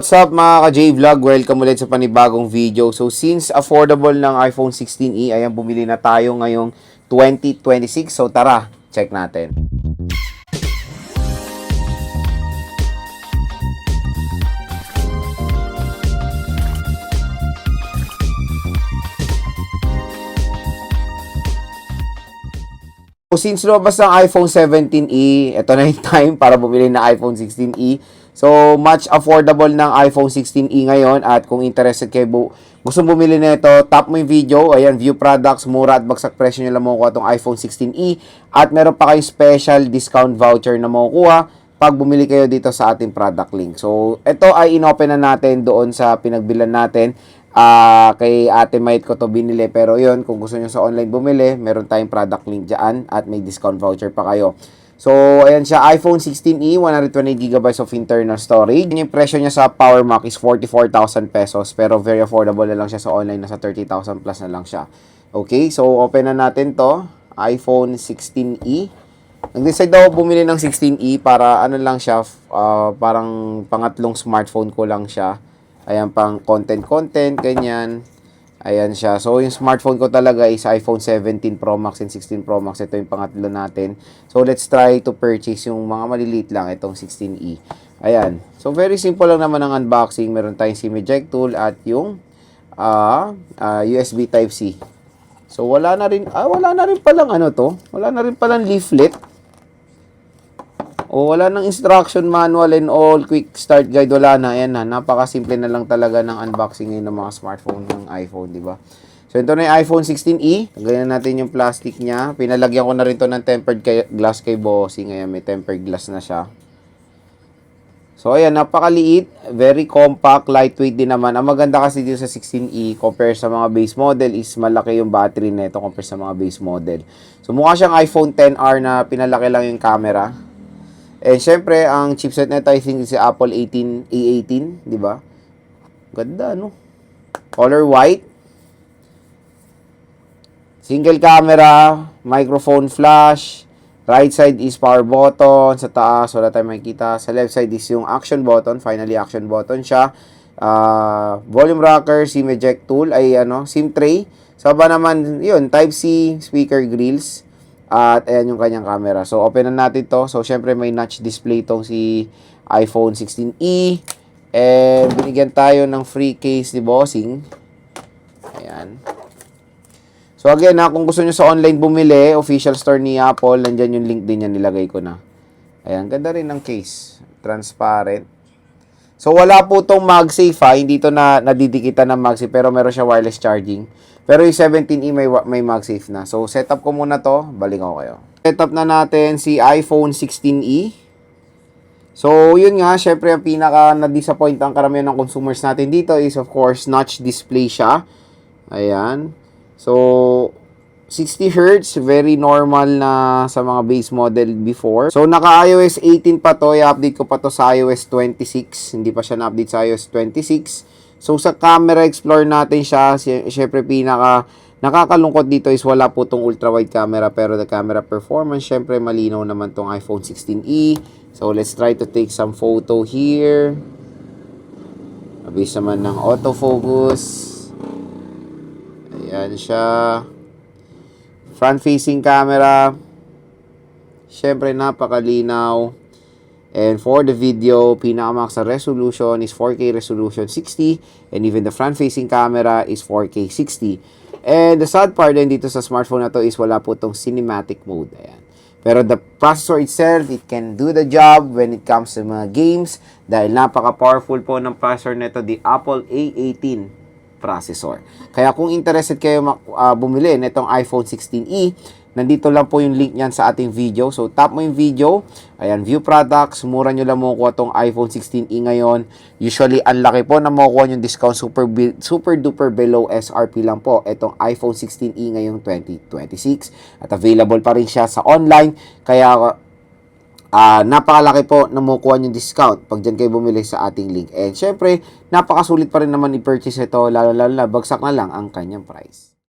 What's up mga ka-J-Vlog? Welcome ulit sa panibagong video. So since affordable ng iPhone 16e, ayan bumili na tayo ngayong 2026. So tara, check natin. So since lumabas ng iPhone 17e, ito na yung time para bumili ng iPhone 16e. So, much affordable ng iPhone 16e ngayon at kung interested kayo, gusto bumili nito, tap mo yung video, ayan, view products, mura at bagsak presyo nyo lang makukuha itong iPhone 16e at meron pa kayong special discount voucher na makukuha pag bumili kayo dito sa ating product link. So, ito ay inopen na natin doon sa pinagbilan natin. Kay Ate Mait ko to binili, pero yun, kung gusto nyo sa online bumili, meron tayong product link dyan at may discount voucher pa kayo. So, ayan siya, iPhone 16e, 128GB of internal storage. Yung presyo niya sa Power Mac is 44,000 pesos, pero very affordable na lang siya sa online, nasa 30,000 plus na lang siya. Okay, so open na natin to, iPhone 16e. Nag-decide ako bumili ng 16e para ano lang siya, parang pangatlong smartphone ko lang siya. Ayan, pang content, ganyan. Ayan siya. So, yung smartphone ko talaga is iPhone 17 Pro Max and 16 Pro Max. Ito yung pangatlo natin. So, let's try to purchase yung mga maliliit lang, itong 16e. Ayan. So, very simple lang naman ang unboxing. Meron tayong SIM eject tool at yung USB Type-C. So, wala na rin palang ano to. Wala na rin palang leaflet. O, wala nang instruction manual and all, quick start guide, wala na. Ayan na, napakasimple na lang talaga ng unboxing ngayon ng mga smartphone ng iPhone, di ba? So, ito na yung iPhone 16e. Ganyan natin yung plastic niya. Pinalagyan ko na rin to ng tempered glass kay Bossing. Ayan, may tempered glass na siya. So, ayan, napakaliit. Very compact, lightweight din naman. Ang maganda kasi dito sa 16e, compare sa mga base model, is malaki yung battery nito compare sa mga base model. So, mukha siyang iPhone XR na pinalaki lang yung camera. Eh, syempre, ang chipset nito, I think, is si Apple A18, di ba? Ganda, no? Color white. Single camera, microphone flash. Right side is power button. Sa taas, wala tayong makikita. Sa left side is yung action button. Finally, action button siya. Volume rocker, SIM eject tool, ay SIM tray. Sa baba naman, yun, Type-C, speaker grills. At ayan yung kanyang camera. So, open na natin to. So, syempre may notch display tong si iPhone 16e. And binigyan tayo ng free case ni Bossing. Ayan. So, again, kung gusto nyo sa online bumili, official store ni Apple, nandyan yung link din yan, nilagay ko na. Ayan, ganda rin ng case. Transparent. So, wala po tong MagSafe hindi to nadidikitan ng MagSafe, pero meron siya wireless charging. Pero yung 17e may MagSafe na. So, setup ko muna to. Balik ako kayo. Setup na natin si iPhone 16e. So, yun nga. Syempre, ang pinaka na-disappoint ang karamihan ng consumers natin dito is, of course, notch display siya. Ayan. So, 60Hz. Very normal na sa mga base model before. So, naka-iOS 18 pa to. I-update ko pa to sa iOS 26. Hindi pa siya na-update sa iOS 26. So, sa camera explore natin siya, syempre nakakalungkot dito is wala po tong ultra-wide camera, pero the camera performance, syempre malinaw naman tong iPhone 16e. So, let's try to take some photo here. Mabilis naman ng autofocus. Ayan siya. Front-facing camera. Syempre, napakalinaw. And for the video, pinakamax sa resolution is 4K resolution 60. And even the front-facing camera is 4K 60. And the sad part din dito sa smartphone na to is wala po itong cinematic mode. Ayan. Pero the processor itself, it can do the job when it comes to mga games. Dahil napaka-powerful po ng processor nito, the Apple A18 processor. Kaya kung interested kayo bumili nitong iPhone 16e, nandito lang po yung link niyan sa ating video. So, tap mo yung video. Ayan, view products. Mura nyo lang makukuha itong iPhone 16e ngayon. Usually, ang laki po na makukuha yung discount. Super duper below SRP lang po. Itong iPhone 16e ngayong 2026. At available pa rin siya sa online. Kaya, napakalaki po na makukuha yung discount pag dyan kayo bumili sa ating link. And syempre, napakasulit pa rin naman i-purchase ito. Lalo na bagsak na lang ang kanyang price.